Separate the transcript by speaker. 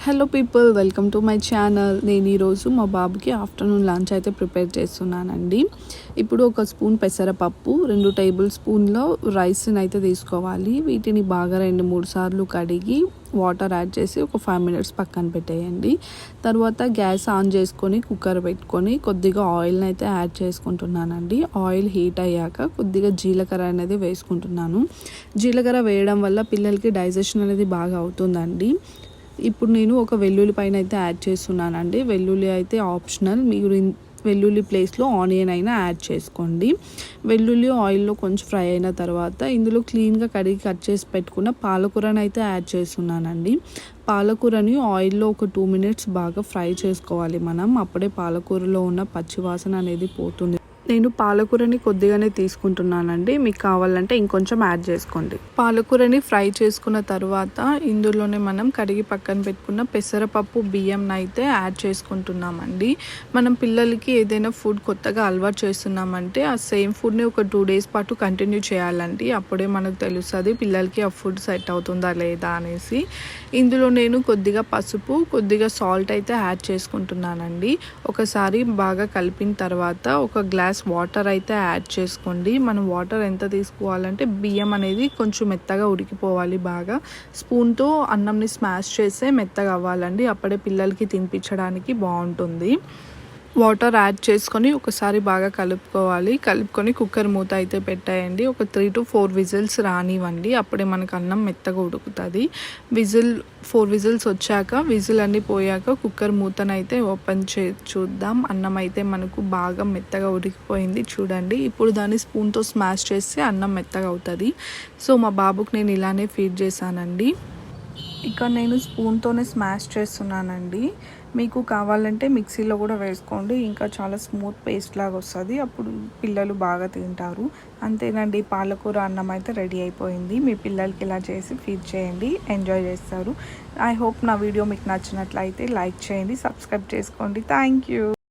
Speaker 1: Hello people, welcome to my channel. నేను ఈరోజు మా బాబుకి ఆఫ్టర్నూన్ లంచ్ అయితే ప్రిపేర్ చేస్తున్నానండి. ఇప్పుడు ఒక స్పూన్ పెసరపప్పు, 2 టేబుల్ స్పూన్ల రైస్ని అయితే తీసుకోవాలి. వీటిని బాగా 2-3 సార్లు కడిగి వాటర్ యాడ్ చేసి ఒక 5 మినిట్స్ పక్కన పెట్టేయండి. తర్వాత గ్యాస్ ఆన్ చేసుకొని కుక్కర్ పెట్టుకొని కొద్దిగా ఆయిల్ని అయితే యాడ్ చేసుకుంటున్నానండి. ఆయిల్ హీట్ అయ్యాక కొద్దిగా జీలకర్ర అనేది వేసుకుంటున్నాను. జీలకర్ర వేయడం వల్ల పిల్లలకి డైజెషన్ అనేది బాగా అవుతుందండి. ఇప్పుడు నేను ఒక వెల్లుల్లి పైన అయితే యాడ్ చేస్తున్నానండి. వెల్లుల్లి అయితే ఆప్షనల్, మీరు వెల్లుల్లి ప్లేస్లో ఆనియన్ అయినా యాడ్ చేసుకోండి. వెల్లుల్లి ఆయిల్లో కొంచెం ఫ్రై అయిన తర్వాత ఇందులో క్లీన్గా కడిగి కట్ చేసి పెట్టుకున్న పాలకూరని అయితే యాడ్ చేస్తున్నానండి. పాలకూరని ఆయిల్లో ఒక 2 మినిట్స్ బాగా ఫ్రై చేసుకోవాలి మనం. అప్పుడే పాలకూరలో ఉన్న పచ్చివాసన అనేది పోతుంది. నేను పాలకూరని కొద్దిగానే తీసుకుంటున్నానండి. మీకు కావాలంటే ఇంకొంచెం యాడ్ చేసుకోండి. పాలకూరని ఫ్రై చేసుకున్న తర్వాత ఇందులోనే మనం కడిగి పక్కన పెట్టుకున్న పెసరపప్పు బియ్యంని అయితే యాడ్ చేసుకుంటున్నామండి. మనం పిల్లలకి ఏదైనా ఫుడ్ కొత్తగా అలవాటు చేస్తున్నామంటే ఆ సేమ్ ఫుడ్ని ఒక 2 డేస్ పాటు కంటిన్యూ చేయాలండి. అప్పుడే మనకు తెలుస్తుంది పిల్లలకి ఆ ఫుడ్ సెట్ అవుతుందా లేదా అనేసి. ఇందులో నేను కొద్దిగా పసుపు, కొద్దిగా సాల్ట్ అయితే యాడ్ చేసుకుంటున్నానండి. ఒకసారి బాగా కలిపిన తర్వాత ఒక గ్లాస్ వాటర్ అయితే యాడ్ చేసుకోండి. మనం వాటర్ ఎంత తీసుకోవాలంటే బియ్యం అనేది కొంచెం మెత్తగా ఉడికిపోవాలి. బాగా స్పూన్తో అన్నంని స్మాష్ చేస్తే మెత్తగా అవ్వాలండి. అప్పుడే పిల్లలకి తినిపించడానికి బాగుంటుంది. వాటర్ యాడ్ చేసుకొని ఒకసారి బాగా కలుపుకొని కుక్కర్ మూత అయితే పెట్టేయండి. ఒక 3 to 4 విజిల్స్ రానివ్వండి. అప్పుడే మనకు అన్నం మెత్తగా ఉడుకుతుంది. 4 విజిల్స్ వచ్చాక, విజిల్ అన్నీ పోయాక కుక్కర్ మూతనైతే ఓపెన్ చూద్దాం. అన్నం అయితే మనకు బాగా మెత్తగా ఉడికిపోయింది చూడండి. ఇప్పుడు దాన్ని స్పూన్తో స్మాష్ చేస్తే అన్నం మెత్తగా అవుతుంది. సో మా బాబుకి నేను ఇలానే ఫీడ్ చేశానండి. ఇక్కడ నేను స్పూన్తోనే స్మాష్ చేస్తున్నానండి. మీకు కావాలంటే మిక్సీలో కూడా వేసుకోండి, ఇంకా చాలా స్మూత్ పేస్ట్ లాగా వస్తుంది. అప్పుడు పిల్లలు బాగా తింటారు. అంతేనండి, పాలకూర అన్నం అయితే రెడీ అయిపోయింది. మీ పిల్లలకి ఇలా చేసి ఫీడ్ చేయండి, ఎంజాయ్ చేస్తారు. ఐ హోప్ నా వీడియో మీకు నచ్చినట్లయితే లైక్ చేయండి, సబ్స్క్రైబ్ చేసుకోండి. Thank you.